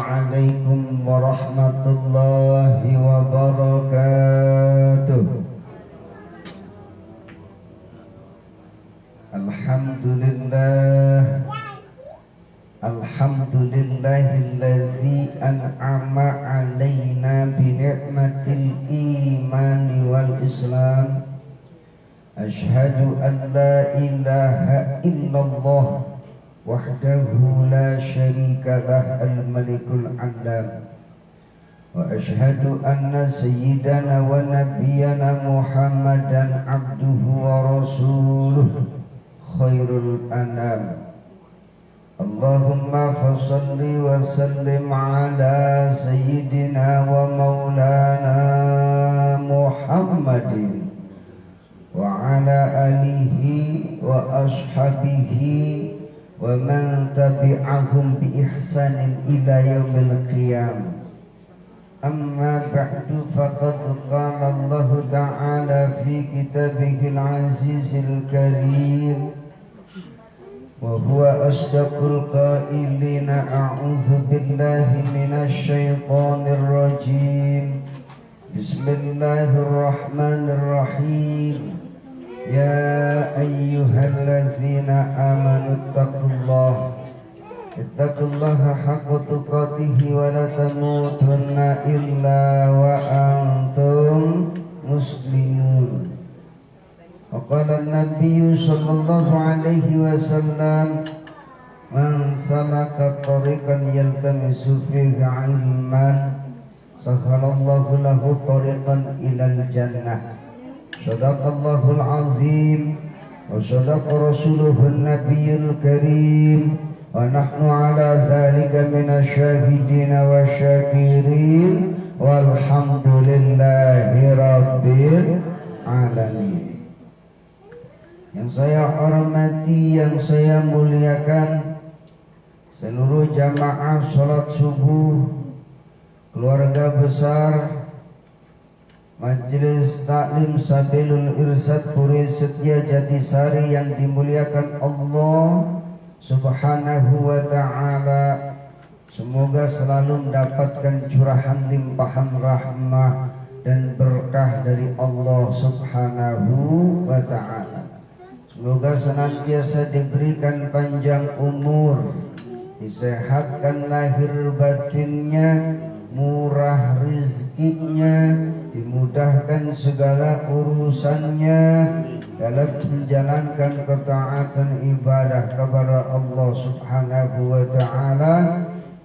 Assalamualaikum warahmatullahi wabarakatuh. Alhamdulillah, alhamdulillahillazi an'ama alaina bi ni'matil imani wal islam. Asyhadu an la ilaha illallah wahdahu la syarika lah al-malikul alam. Wa asyhadu anna sayyidana wa nabiyyana Muhammadan abduhu wa rasuluh khairul anam. Allahumma fasalli wa sallim ala sayyidina wa maulana Muhammadin wa ala alihi wa ashabihi wa man tabi'ahum bi ihsanin ila yaumil qiyam. Amma ba'du, faqad qala Allah ta'ala fi kitabihil azizil karim wa huwa asdaqul qailina a'udzu billahi minasy syaithanir rajim. Bismillahirrahmanirrahim. Ya ayyuhallazina amanu ittaqullaha haqqa tuqatih wa la tamutunna illa wa antum muslimun. Wa qala an-nabiyyu sallallahu alaihi wasallam, man salaka tariqan yaltamisu fihi ilman sakhalallahu lahu tariqan ilal jannah. Sadaqallahul azim wa sadaqa rasuluhun nabiyyul karim wa nahnu ala dhalika minasy syahidin wa syakirin walhamdulillahi rabbil alamin. Yang saya hormati, yang saya muliakan seluruh jamaah salat subuh, keluarga besar Majelis Taklim Sabilul Irsyad Puri Setia Jatisari yang dimuliakan Allah Subhanahu wa ta'ala. Semoga selalu mendapatkan curahan limpahan rahmah dan berkah dari Allah Subhanahu wa ta'ala. Semoga senantiasa diberikan panjang umur, disehatkan lahir batinnya, murah rezekinya, dimudahkan segala urusannya dalam menjalankan ketaatan ibadah kepada Allah Subhanahu wa ta'ala.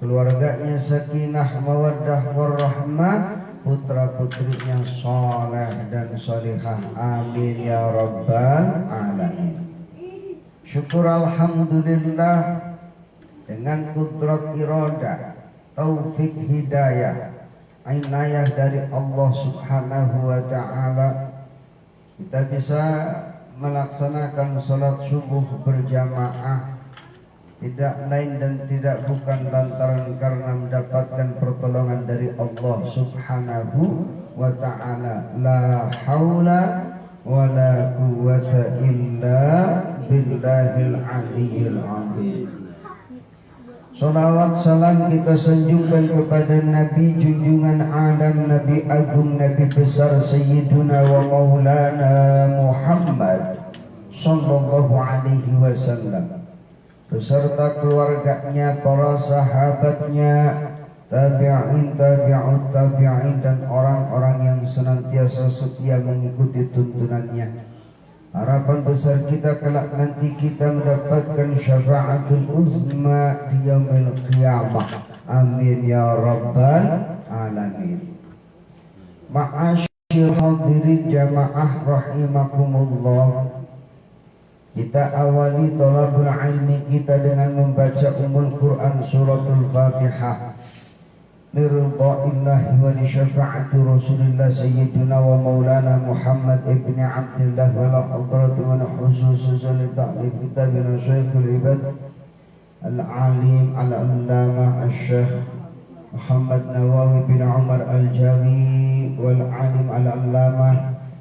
Keluarganya sakinah mawaddah warahmah, putra-putrinya saleh dan salihah. Amin ya rabbal alamin. Syukur alhamdulillah, dengan kudrat iradah, taufik hidayah, inayah dari Allah Subhanahu wa ta'ala, kita bisa melaksanakan salat subuh berjamaah, tidak lain dan tidak bukan lantaran karena mendapatkan pertolongan dari Allah Subhanahu wa ta'ala. La haula wa la quwwata illa billahil aliyyil azim. Salawat salam kita sanjungkan kepada Nabi junjungan alam, Nabi agung, Nabi besar Sayyiduna wa Maulana Muhammad sallallahu alaihi wasallam, beserta keluarganya, para sahabatnya, tabi'in, tabi'ut tabi'in, dan orang-orang yang senantiasa setia mengikuti tuntunannya. Harapan besar kita kelak nanti kita mendapatkan syafaatul uzma di yaumil qiyamah. Amin ya rabbal alamin. Ma'asyil hadirin jamaah rahimakumullah. Kita awali thalabul ilmi kita dengan membaca Ummul Quran suratul Fatihah. Liridha'illahi wa li syafa'ati Rasulillah Sayyidina wa Maulana Muhammad ibn Abdillah wa la hadratu wa khususan li ta'lif kitabina Syekhul Ibad Al-Alim Al-Allamah Al-Syekh Muhammad Nawawi bin Umar Al-Jawi wal-Alim Al-Allamah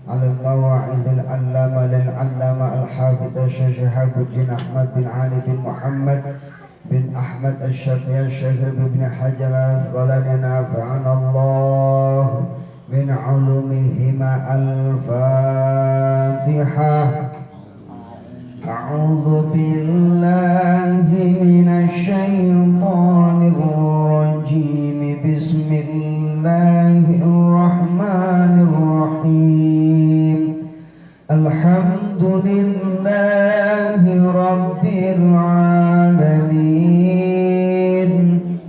Al-Mawa'id Al-Allamah Lil-Allamah Al-Hafidh Syekh Habuddin Ahmad bin Ali bin Muhammad bin Ahmad Asy-Syafi'i Syekh Ibnu Hajar Al-Asqalani nafa'ana Allah min ulumihima al-Fatihah. A'udzu billahi minasy syaithanir rajim. Bismillahirrahmanirrahim. Alhamdulillahi rabbil alamin.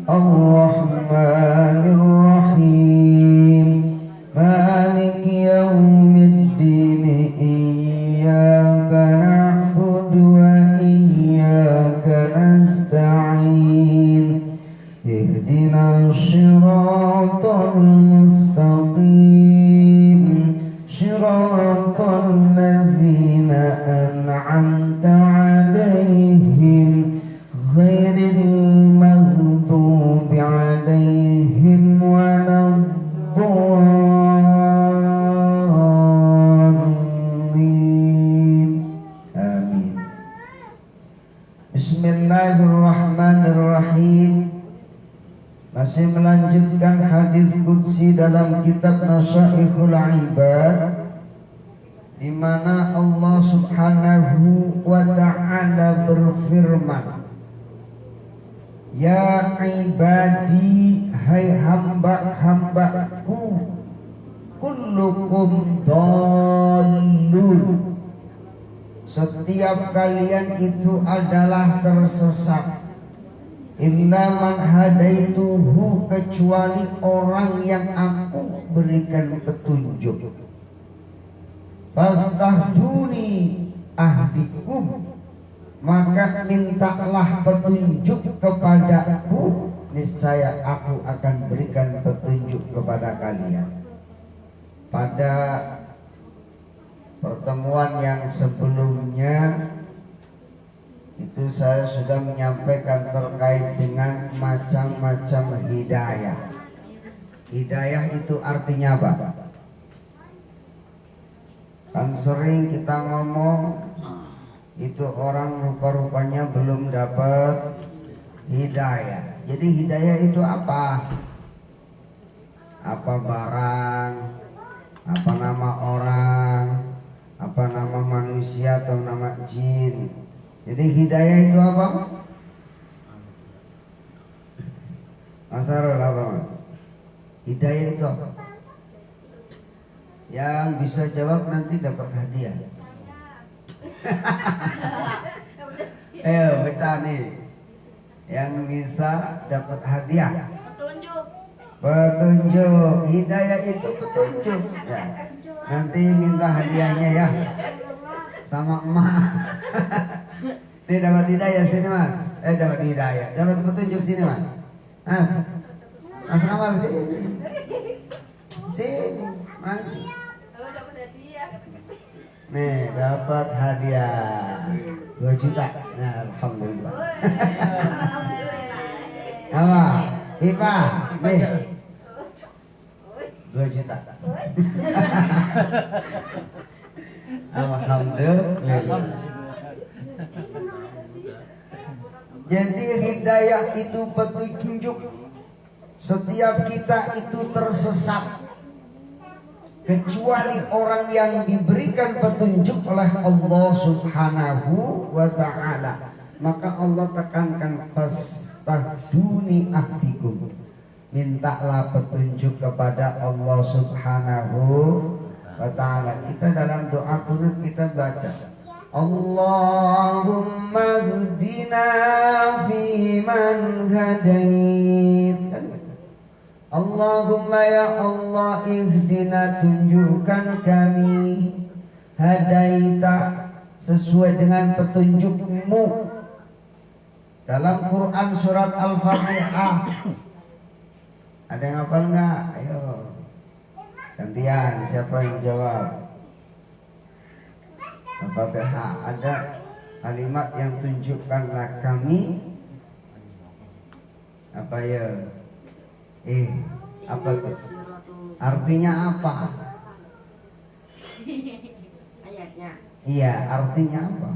Ar-Rahmanir Rahim. Maliki yaumiddin. Iyyaka na'budu wa iyyaka nasta'in. Ihdinas shiratal mustaqim. Shiratal ladzina an'amta 'alaihim ghairil maghdubi 'alaihim waladdallin. Amin. Bismillahirrahmanirrahim. Masih melanjutkan hadis qudsi dalam kitab Nasyaikhul Ibad, di mana Allah Subhanahu wa ta'ala berfirman, ya ibadi, hai hamba-hambaku, kullukum dallun, setiap kalian itu adalah tersesat. Illa man hadaituhu, kecuali orang yang aku berikan petunjuk. Fastahduni ahdikum, maka mintalah petunjuk kepadaku, niscaya aku akan berikan petunjuk kepada kalian. Pada pertemuan yang sebelumnya itu saya sudah menyampaikan terkait dengan macam-macam hidayah. Hidayah itu artinya apa? Kan sering kita ngomong itu orang rupa-rupanya belum dapat hidayah. Jadi hidayah itu apa? Apa barang? Apa nama orang? Apa nama manusia atau nama jin? Jadi hidayah itu apa? Mas Arul, apa mas? Hidayah itu apa? Yang bisa jawab nanti dapat hadiah. Baca nih. Yang bisa dapat hadiah. Petunjuk. Hidayah itu petunjuk. Ya. Nanti minta hadiahnya ya. Sama emak. Ini dapat hidayah sini mas. Dapat hidayah. Dapat petunjuk sini mas. Mas Kamal sini. Sini mas. Nih dapat hadiah 2 juta. Nah, alhamdulillah. Apa? Pipa. Nih 2 juta. Alhamdulillah. Jadi hidayah itu petunjuk. Setiap kita itu tersesat, kecuali orang yang diberikan petunjuk oleh Allah Subhanahu wa ta'ala. Maka Allah tekankan, fastahduni ahdikum, mintalah petunjuk kepada Allah Subhanahu wa ta'ala. Kita dalam doa kunut kita baca, Allahumma hdina fi man hadait. Allahumma ya Allah, ihdina, tunjukkan kami, hadaita, sesuai dengan petunjukmu. Dalam Quran surat Al-Fatihah. Ada yang hafal enggak? Ayo. Gantian, siapa yang jawab? Al-Fatihah ada kalimat yang tunjukkanlah kami apa ya? Apa itu? Artinya apa? Iya, artinya apa?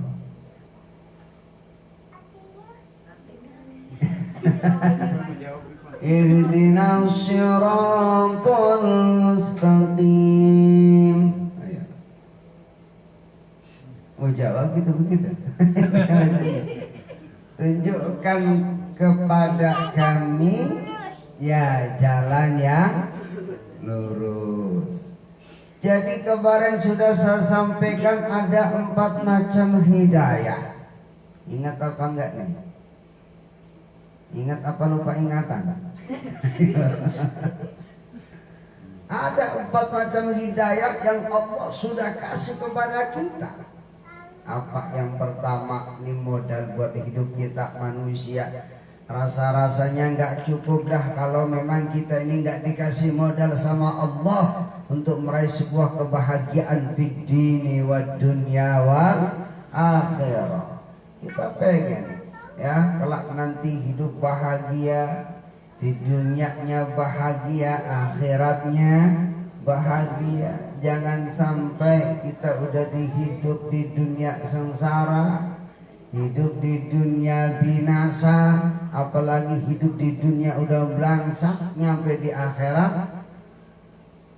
Ihdinas siratal mustaqim. Ayo. Mau jawab gitu begitu. Tunjukkan kepada kami ya jalan yang lurus. Jadi kemarin sudah saya sampaikan ada 4 macam hidayah. Ingat apa enggak nih? Ingat apa lupa ingatan? Ada 4 macam hidayah yang Allah sudah kasih kepada kita. Apa yang pertama? Ini modal buat hidup kita manusia. Rasa-rasanya nggak cukup dah kalau memang kita ini nggak dikasih modal sama Allah untuk meraih sebuah kebahagiaan fid dini wad dunya wal akhirah. Kita pengen ya kelak nanti hidup bahagia, di dunianya bahagia, akhiratnya bahagia. Jangan sampai kita udah hidup di dunia sengsara, hidup di dunia binasa, apalagi hidup di dunia udah belangsak, nyampe di akhirat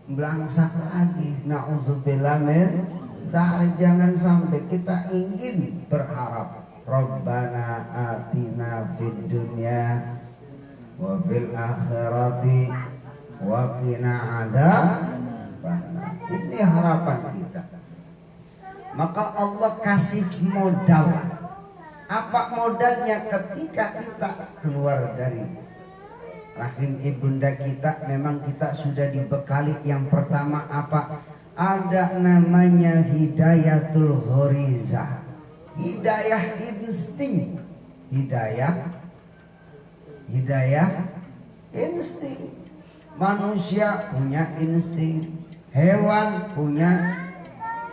belangsak lagi. Na'udzubillah min dzalik. Jangan sampai kita ingin berharap Rabbana atina fid dunya wa fil akhirati wa qina adzabannar. Ini harapan kita. Maka Allah kasih modal. Apa modalnya? Ketika kita keluar dari rahim ibunda kita, memang kita sudah dibekali yang pertama apa? Ada namanya hidayatul ghorizah, hidayah insting. Hidayah insting. Manusia punya insting, hewan punya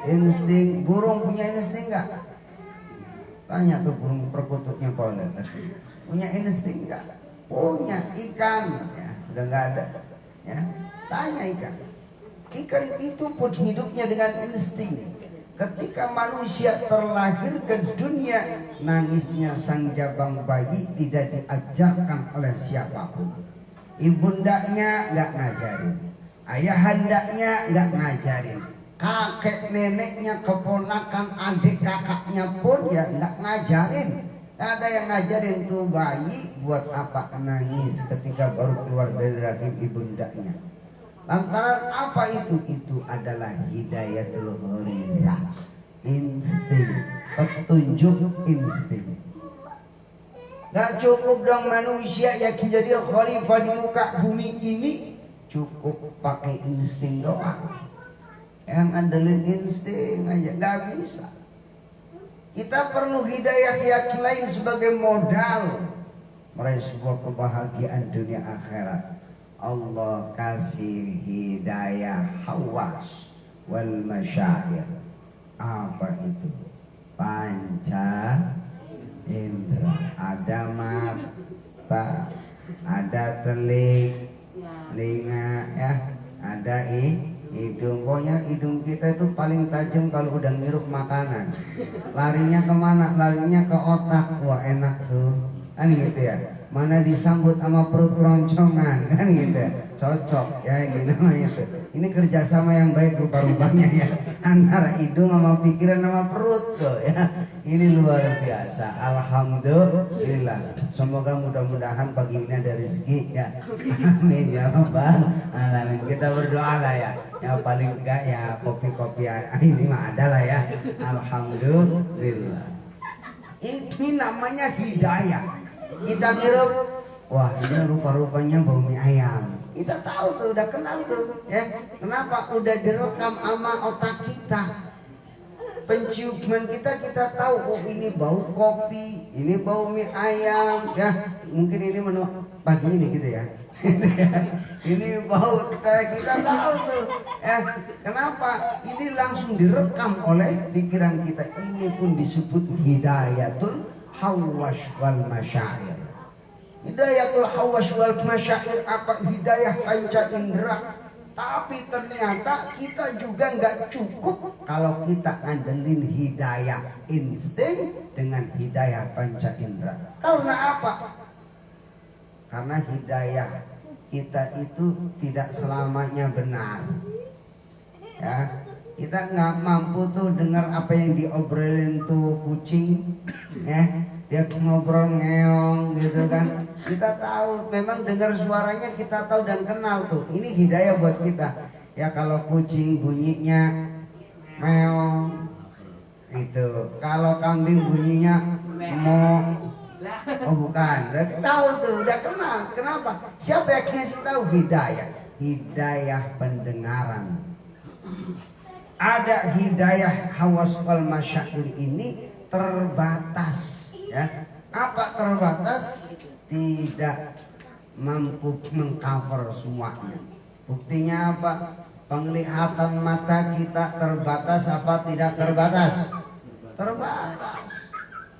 insting, burung punya insting enggak? Tanya tuh burung perkututnya Paulen, punya insting enggak? Punya. Ikan ya, udah enggak ada ya. Tanya ikan. Ikan itu pun hidupnya dengan insting. Ketika manusia terlahir ke dunia, nangisnya sang jabang bayi tidak diajarkan oleh siapapun. Ibundanya enggak ngajarin, ayahandanya enggak ngajarin, kakek neneknya, keponakan, adik kakaknya pun ya enggak ngajarin. Ada yang ngajarin tuh bayi buat apa nangis ketika baru keluar dari rahim ibundanya. Lantaran apa itu? Itu adalah hidayatul ghorizah, insting, petunjuk insting. Gak cukup dong manusia yang jadi khalifah di muka bumi ini cukup pakai insting doang. Yang andelin insting aja gak bisa. Kita perlu hidayah yang lain sebagai modal meraih sebuah kebahagiaan dunia akhirat. Allah kasih hidayah hawas wal masyair. Apa itu? Panca indra. Ada mata, ada telinga ya, ada hidung. Pokoknya hidung kita itu paling tajam kalau udah ngirup makanan. Larinya kemana? Larinya ke otak. Wah enak tuh, kan gitu ya. Mana disambut sama perut keroncongan, kan gitu ya. Cocok ya, ini namanya tuh. Ini kerjasama yang baik rupa-rupanya ya, antara hidung sama pikiran sama perut tuh ya. Ini luar biasa. Alhamdulillah. Semoga mudah-mudahan pagi ini ada rezeki ya. Amin ya rabbal alamin. Kita berdoa lah ya. Ya paling enggak ya kopi-kopi ini mah ada lah ya. Alhamdulillah. Ini namanya hidayah. Kita ngirup, wah ini rupa-rupanya bau mie ayam. Kita tahu tuh, udah kenal tuh ya. Kenapa? Udah direkam sama otak kita. Penciuman kita tahu, oh ini bau kopi, ini bau mie ayam ya. Mungkin ini menu pagi ini gitu ya. Ini bau kita tahu tuh ya. Kenapa? Ini langsung direkam oleh pikiran kita. Ini pun disebut hidayatul hawas wal masyair. Hidayatul hawas wal masyair apa? Hidayah panca indera. Tapi ternyata kita juga nggak cukup kalau kita ngandelin hidayah insting dengan hidayah panca indera. Karena apa? Karena hidayah kita itu tidak selamanya benar. Ya, kita nggak mampu tuh dengar apa yang diobrolin tuh kucing, ya, dia ngobrol ngeong gitu kan. Kita tahu, memang dengar suaranya kita tahu dan kenal tuh. Ini hidayah buat kita. Ya kalau kucing bunyinya meong, itu. Kalau kambing bunyinya mo. Oh bukan, udah tahu tuh, udah kenal. Kenapa? Siapa yang ngasih tahu? Hidayah, hidayah pendengaran. Ada hidayah hawas wal masyair ini terbatas, ya. Apa terbatas? Tidak mampu mengcover semuanya. Buktinya apa? Penglihatan mata kita terbatas apa tidak terbatas? Terbatas.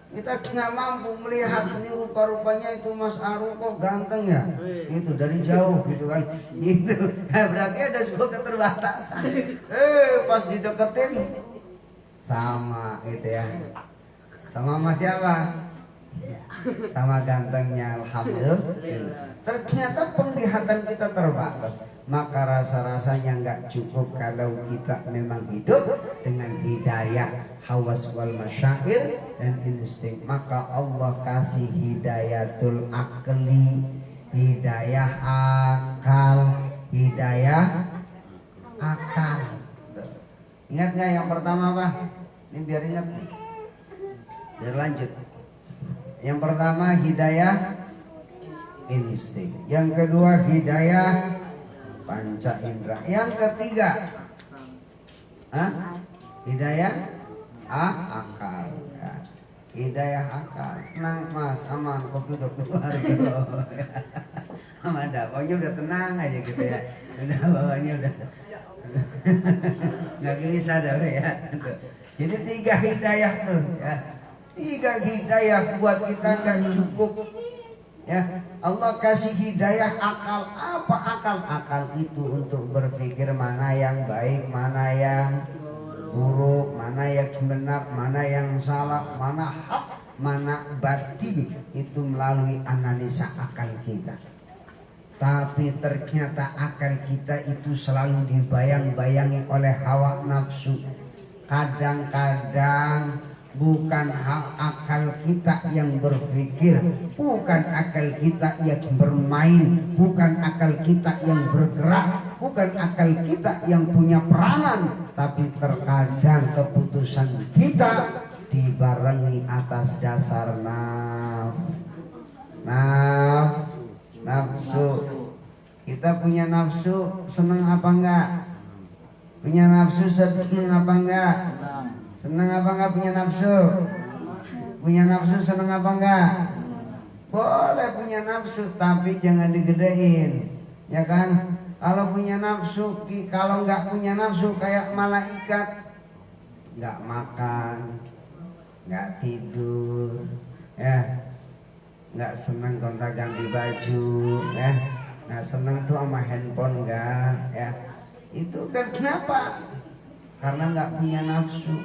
Kita nggak mampu melihat ini rupa-rupanya itu Mas Aru kok ganteng ya, itu dari jauh gitu kan, gitu. Nah, berarti ada sebuah keterbatasan. Pas dideketin sama gitu ya, sama Mas siapa? Sama gantengnya, alhamdulillah. Ternyata penglihatan kita terbatas, maka rasa-rasanya nggak cukup kalau kita memang hidup dengan hidayah hawas wal masyair dan insting. Maka Allah kasih hidayatul akli, hidayah akal, hidayah akal. Ingat nggak yang pertama apa? Ini biar ingat, biar lanjut. Yang pertama hidayah insting, yang kedua hidayah panca indera, yang ketiga hidayah akal, ya. Hidayah akal. Tenang Mas, aman, kopi udah keluar gitu. Aman dah, pokoknya udah tenang aja gitu ya. Udah bawahnya udah nggak gelisah dah ya. Jadi 3 hidayah tuh ya. 3 hidayah buat kita nggak cukup. Ya, Allah kasih hidayah akal. Apa akal? Akal itu untuk berpikir mana yang baik, mana yang buruk, mana yang benar, mana yang salah, mana hak, mana batil. Itu melalui analisa akal kita. Tapi ternyata akal kita itu selalu dibayang-bayangi oleh hawa nafsu. Kadang-kadang bukan hak akal kita yang berpikir, bukan akal kita yang bermain, bukan akal kita yang bergerak, bukan akal kita yang punya peranan, tapi terkadang keputusan kita dibarengi atas dasar nafsu. Kita punya nafsu, senang apa enggak? Punya nafsu senang apa enggak? Senang apa enggak punya nafsu? Punya nafsu senang apa enggak? Boleh punya nafsu, tapi jangan digedein, ya kan? Kalau punya nafsu, kalau enggak punya nafsu kayak malaikat, enggak makan, enggak tidur, ya, enggak senang gonta ganti baju, ya, enggak senang tuh sama handphone enggak, ya. Itu kan kenapa? Karena enggak punya nafsu.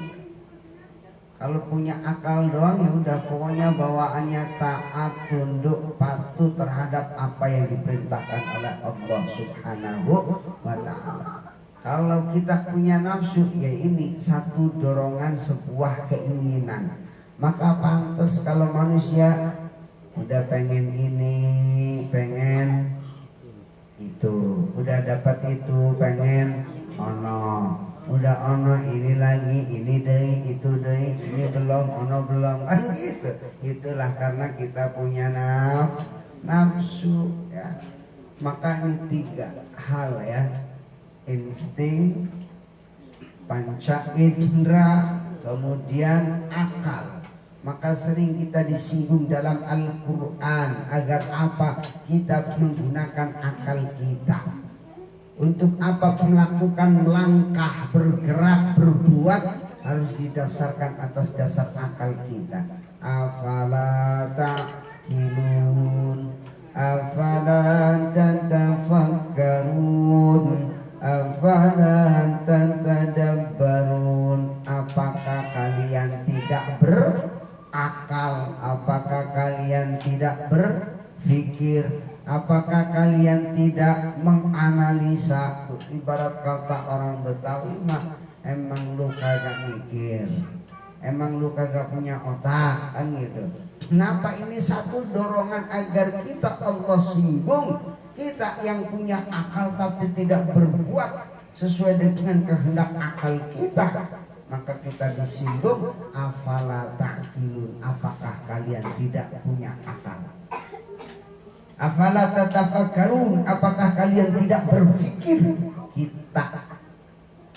Kalau punya akal doang ya udah, pokoknya bawaannya taat, tunduk, patuh terhadap apa yang diperintahkan oleh Allah Subhanahu wa ta'ala. Kalau kita punya nafsu, ya ini satu dorongan, sebuah keinginan. Maka pantas kalau manusia udah pengen ini, pengen itu, udah dapat itu, pengen ono. Udah ono ini lagi, ini deh, itu deh, ini belum, ono belum, kan gitu. Itulah karena kita punya nafsu, ya. Maka ini 3 hal ya, insting, panca indera, kemudian akal. Maka sering kita disinggung dalam Al-Quran agar apa? Kita menggunakan akal kita. Untuk apa melakukan langkah, bergerak, berbuat harus didasarkan atas dasar akal kita. Afala ta'qilun, afala tatafakkarun, afala tatadabbarun. Apakah kalian tidak berakal? Apakah kalian tidak berpikir? maka kalian tidak menganalisa. Ibarat kata orang Betawi mah, emang lu kagak mikir, emang lu kagak punya otak, kan gitu. Kenapa ini satu dorongan agar kita Allah singgung, kita yang punya akal tapi tidak berbuat sesuai dengan kehendak akal kita, maka kita disinggung. Afala ta'qilun, apakah kalian tidak punya akal? Afala tatafakkarun, apakah kalian tidak berpikir? Kita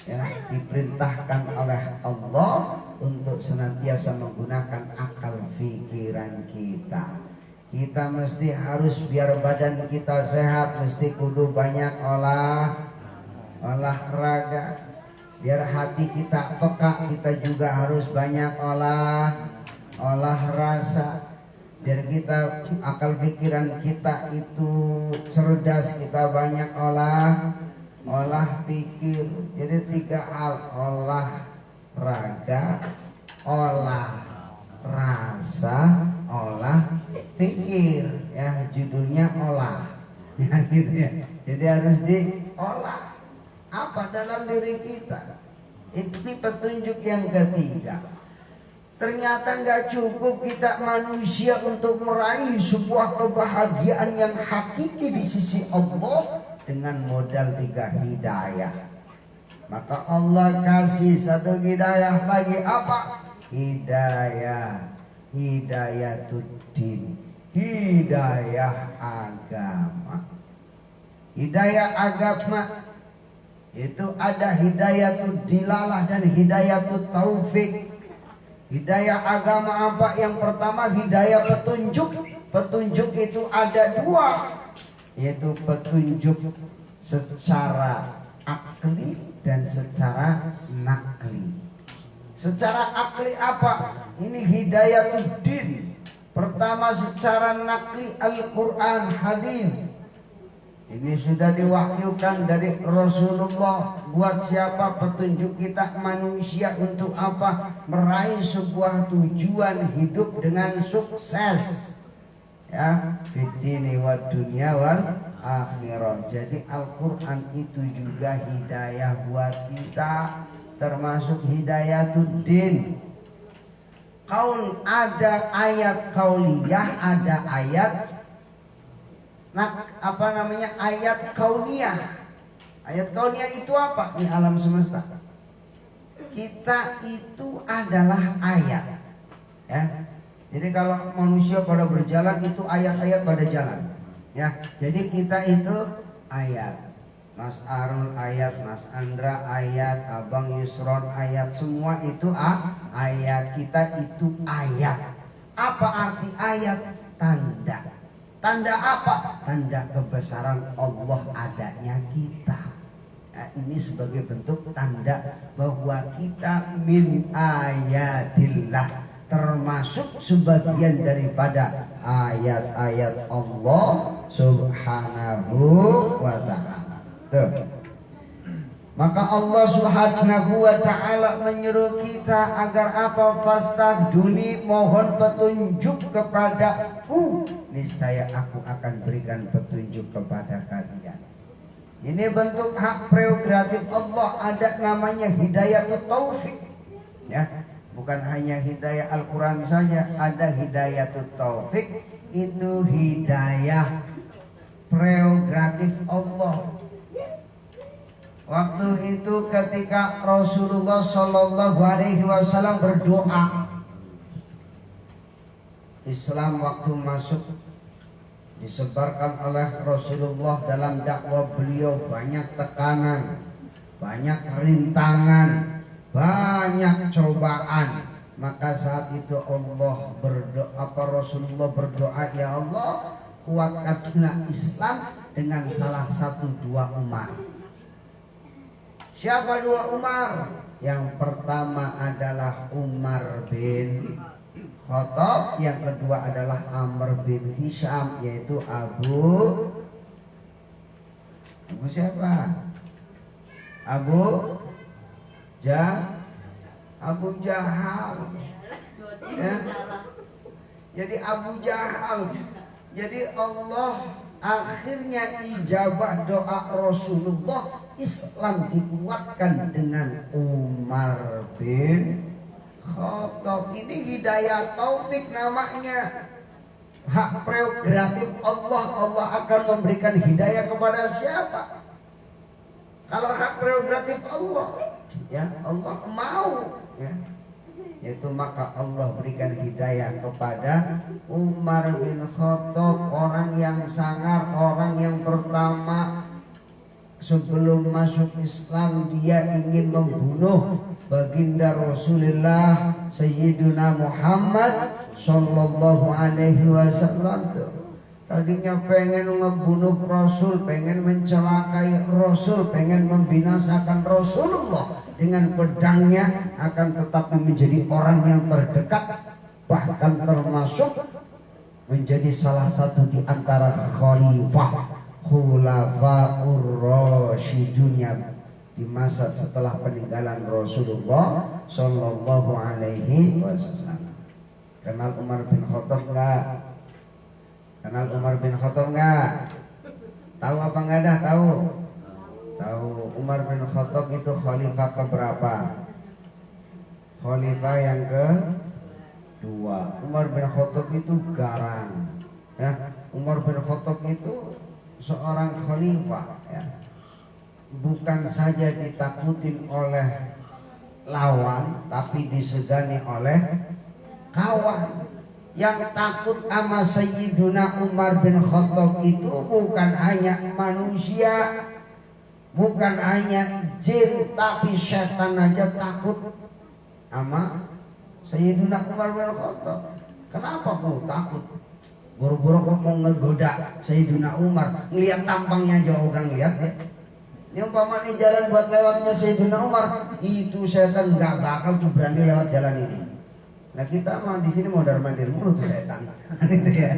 ya diperintahkan oleh Allah untuk senantiasa menggunakan akal pikiran kita. Kita mesti harus, biar badan kita sehat, mesti kudu banyak olahraga. Biar hati kita peka, kita juga harus banyak olah rasa. Biar kita, akal pikiran kita itu cerdas, kita banyak olah pikir. Jadi 3 hal: olahraga, olah rasa, olah pikir. Ya, judulnya olah. Ya gitu ya. Jadi harus diolah apa dalam diri kita. Ini petunjuk yang ketiga. Ternyata nggak cukup kita manusia untuk meraih sebuah kebahagiaan yang hakiki di sisi Allah dengan modal 3 hidayah. Maka Allah kasih 1 hidayah lagi, apa? Hidayatuddin, hidayah agama. Hidayah agama itu ada hidayatul dilalah dan hidayatul taufik. Hidayah agama apa? Yang pertama hidayah petunjuk. Petunjuk itu ada 2, yaitu petunjuk secara akli dan secara nakli. Secara akli apa? Ini hidayatul din. Pertama secara nakli, Al-Quran, hadis. Ini sudah diwahyukan dari Rasulullah. Buat siapa? Petunjuk kita manusia untuk apa? Meraih sebuah tujuan hidup dengan sukses, ya, fid-dini wad dunya wal akhirah. Jadi Al-Quran itu juga hidayah buat kita, termasuk hidayatul-din. Kaul, ada ayat kauliyah, ada ayat ayat kauniyah. Ayat kauniyah itu apa? Di alam semesta kita itu adalah ayat, ya. Jadi kalau manusia pada berjalan itu ayat-ayat pada jalan, ya. Jadi kita itu ayat. Mas Arul ayat, Mas Andra ayat, Abang Yusron ayat, semua itu ayat. Kita itu ayat. Apa arti ayat? Tanda. Tanda apa? Tanda kebesaran Allah adanya kita. Nah, ini sebagai bentuk tanda bahwa kita min ayatillah, termasuk sebagian daripada ayat-ayat Allah subhanahu wa ta'ala. Tuh. Maka Allah subhanahu wa ta'ala menyuruh kita agar apa? Fastahduni, mohon petunjuk kepadaku, niscaya aku akan berikan petunjuk kepada kalian. Ini bentuk hak prerogatif Allah. Ada namanya hidayatul taufik, ya. Bukan hanya hidayah Al-Quran saja, ada hidayatul taufik. Itu hidayah prerogatif Allah. Waktu itu ketika Rasulullah Shallallahu Alaihi Wasallam berdoa, Islam waktu masuk disebarkan oleh Rasulullah, dalam dakwah beliau banyak tekanan, banyak rintangan, banyak cobaan. Maka saat itu Allah berdoa, Rasulullah berdoa, ya Allah, kuatkanlah Islam dengan salah satu 2 Umar. Siapa 2 Umar? Yang pertama adalah Umar bin Khattab, yang kedua adalah Amr bin Hisham, yaitu Abu siapa? Abu Jahal, ya. Jadi Abu Jahal. Jadi Allah Akhirnya ijabah doa Rasulullah, Islam dikuatkan dengan Umar bin Khattab. Ini hidayah taufik namanya. Hak prerogatif Allah. Allah akan memberikan hidayah kepada siapa? Kalau hak prerogatif Allah, ya Allah mau, ya, itu maka Allah berikan hidayah kepada Umar bin Khattab, orang yang sangar, orang yang pertama sebelum masuk Islam dia ingin membunuh baginda Rasulullah Sayyidina Muhammad Sallallahu Alaihi Wasallam. Tadinya pengen membunuh Rasul, pengen mencelakai Rasul, pengen membinasakan Rasulullah dengan pedangnya, akan tetapi menjadi orang yang terdekat, bahkan termasuk menjadi salah satu di antara Khulafaur Rasyidun di masa setelah peninggalan Rasulullah Sallallahu Alaihi Wasallam. Kenal Umar bin Khattab enggak? Kenal Umar bin Khattab enggak? Tahu apa enggak dah? Tahu. Tahu. Umar bin Khattab itu khalifah keberapa? Khalifah yang kedua. Umar bin Khattab itu garang, ya. Umar bin Khattab itu seorang khalifah, ya. Bukan saja ditakutin oleh lawan, tapi disegani oleh kawan. Yang takut sama Sayyiduna Umar bin Khattab itu bukan hanya manusia, bukan hanya jin, tapi setan aja takut sama Sayyiduna Umar bin Khattab. Kenapa kau takut? Buru-buru kok mau ngegoda Sayyiduna Umar, ngeliat tampangnya jauh kan, lihat ya. Ini umpamanya jalan buat lewatnya Sayyiduna Umar, itu setan nggak bakal tuh berani lewat jalan ini. Nah kita mah di sini mondar mandir mulu tuh setan, gitu ya.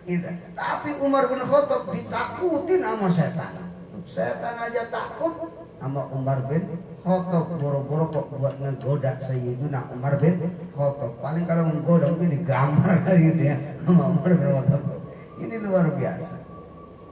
Kita. Tapi Umar bin Khattab ditakutin sama setan. Setan aja takut sama Umar bin Khattab. Boro-boro kok buat ngegoda Sayyidina Umar bin Khattab. Paling kalau menggoda mungkin digambar gitu ya sama Umar bin Khattab. Ini luar biasa.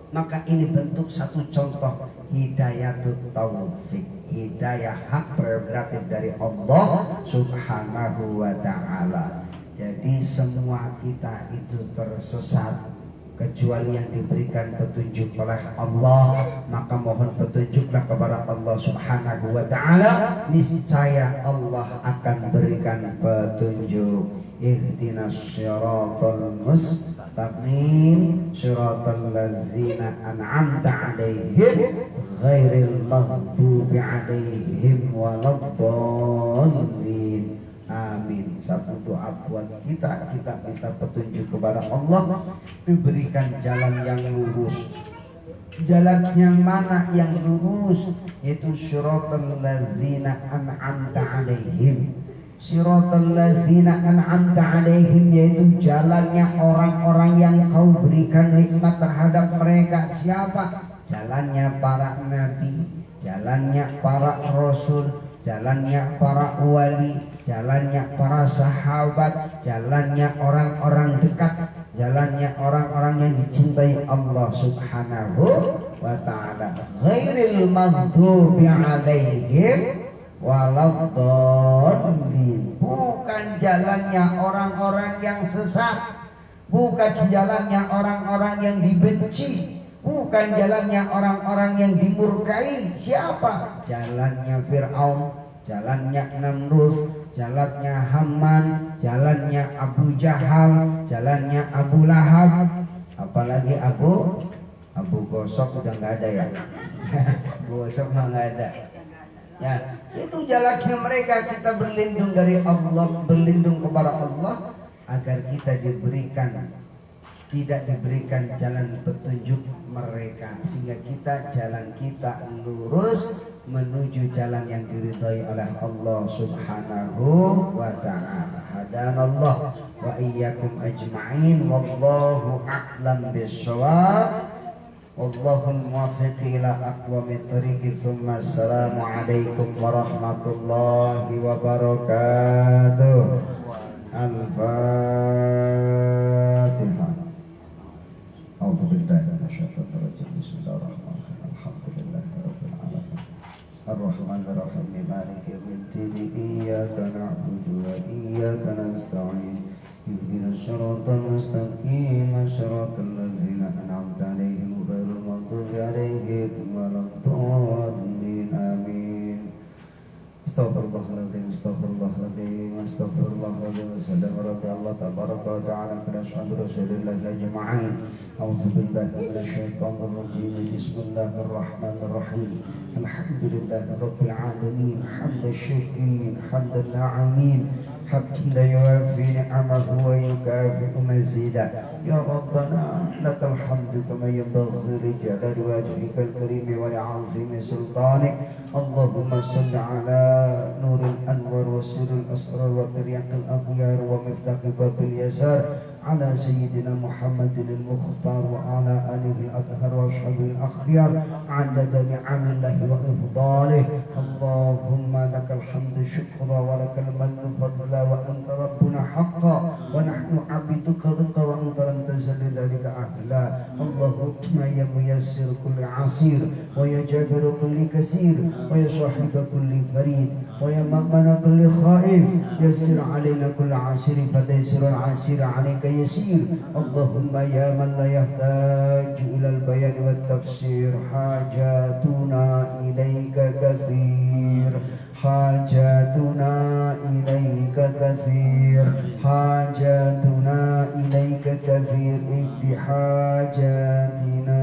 Maka ini bentuk satu contoh hidayatut taufik, hidayah hak prerogatif dari Allah Subhanahu wa ta'ala. Jadi semua kita itu tersesat kecuali yang diberikan petunjuk oleh Allah. Maka mohon petunjuklah kepada Allah Subhanahu wa ta'ala, niscaya Allah akan berikan petunjuk. Ihdinas siratal mustaqim siratal ladzina an'amta 'alaihim ghairil maghdubi 'alaihim waladdallin. Amin. Satu doa buat kita minta petunjuk kepada Allah, diberikan jalan yang lurus. Jalan yang mana yang lurus? Yaitu siratal ladzina an'amta 'alaihim. Siratal ladzina an'amta 'alaihim, yaitu jalannya orang-orang yang kau berikan nikmat terhadap mereka. Siapa? Jalannya para nabi, jalannya para rasul, jalannya para wali, jalannya para sahabat, jalannya orang-orang dekat, jalannya orang-orang yang dicintai Allah Subhanahu wa ta'ala. Ghairil maghdubi 'alaihim waladdallin. Bukan jalannya orang-orang yang sesat, bukan jalannya orang-orang yang dibenci, bukan jalannya orang-orang yang dimurkai. Siapa? Jalannya Fir'aun, jalannya Namrud, jalannya Haman, jalannya Abu Jahal, jalannya Abu Lahab, apalagi Abu Gosok udah nggak ada ya. Gosok mah nggak ada. Ya, itu jalannya mereka. Kita berlindung dari Allah, berlindung kepada Allah agar kita tidak diberikan jalan petunjuk mereka, sehingga jalan kita lurus menuju jalan yang diridhai oleh Allah Subhanahu wa ta'ala. Hadanallah wa iyyakum ajma'in, wallahu a'lam bissawab. Wallahul muwaffiq ila aqwamit thariqi. Tsumma assalamu alaikum warahmatullahi wabarakatuh. Al-Fatihah. A'udzu billahi minasy الرحمن الرحيم مالك يوم الدين إياك نعبد وإياك نستعين اهدنا الصراط المستقيم صراط الذين أنعمت عليهم غير المغضوب عليهم ولا الضالين آمين. Astagfirullahaladzim, astagfirullahaladzim, astagfirullahaladzim. Wassalamualaikum Allah tabaraka wa ta'ala ala ashabi rasulillah ajma'in. A'udzu billahi minasyaitonir rajim. Bismillahirrahmanirrahim. Alhamdulillahi rabbil alamin. Hamdan syakirin, hamdan na'imin. حمدا يوافي نعمه ويكافئ مزيدا. يا ربنا لك الحمد كما ينبغي لجلال وجهك الكريم ولعظيم سلطانك. اللهم صل على نور الأنوار وسر الأسرار وترياق الأغيار ومفتاح باب اليسار على سيدنا محمد المختار وعلى آله الأطهار وأصحابه الأخيار عدد نعم الله وإفضاله. اللهم لك الحمد شكرا ولك المن فضلا وأنت ربنا حقا ونحن عبيدك رقا وأنت لم تزل ذلك أهلا. اللهم يا ميسر كل عسير ويا جابر كل كسير ويا صاحب كل فريد ويا مأمن كل خائف يسر علينا كل عسير فتيسر العسير عليك يسير. اللهم يا من لا يحتاج إلى البيان والتفسير حاجاتنا إليك كثير حاجاتنا إليك كثير حاجاتنا إليك كثير بحاجاتنا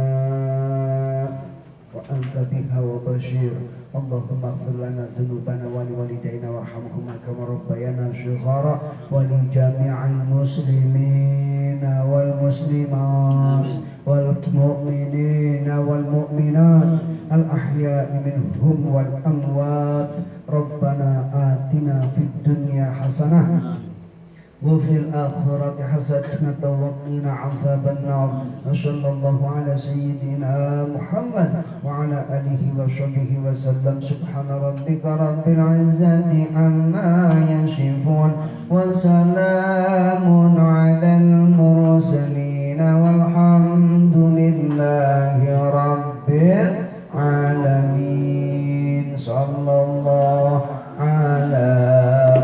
وأنت بها وبشير. اللهم اغفر لنا ذنوبنا ولوالدينا وارحمهما كما ربيانا صغارا ولجميع المسلمين والمسلمات والمؤمنين والمؤمنات الأحياء منهم والأموات. ربنا آتنا في الدنيا حسنة وفي الآخرة حسنة وقنا عذاب النار. وصلى الله على سيدنا محمد وعلى آله وصحبه وسلم. سبحان ربك رب العزة عما يصفون وسلام على المرسلين والحمد لله رب العالمين. صلى الله على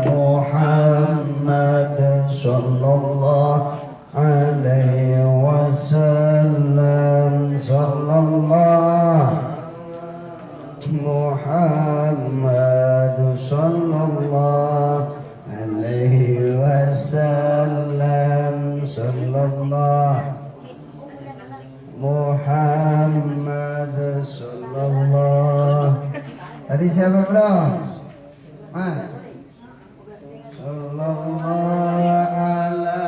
محمد صلى الله عليه وسلم. صلى الله محمد صلى الله عليه وسلم. صلى الله محمد صلى الله. Tadi siapa belum? Mas. Sallallahu ala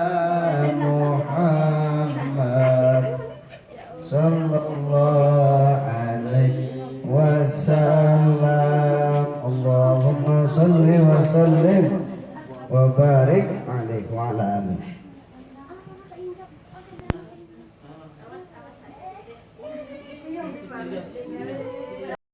Muhammad sallallahu alaihi wasallam. Allahumma salli wa sallim wa barik alaihi wa ala alihi.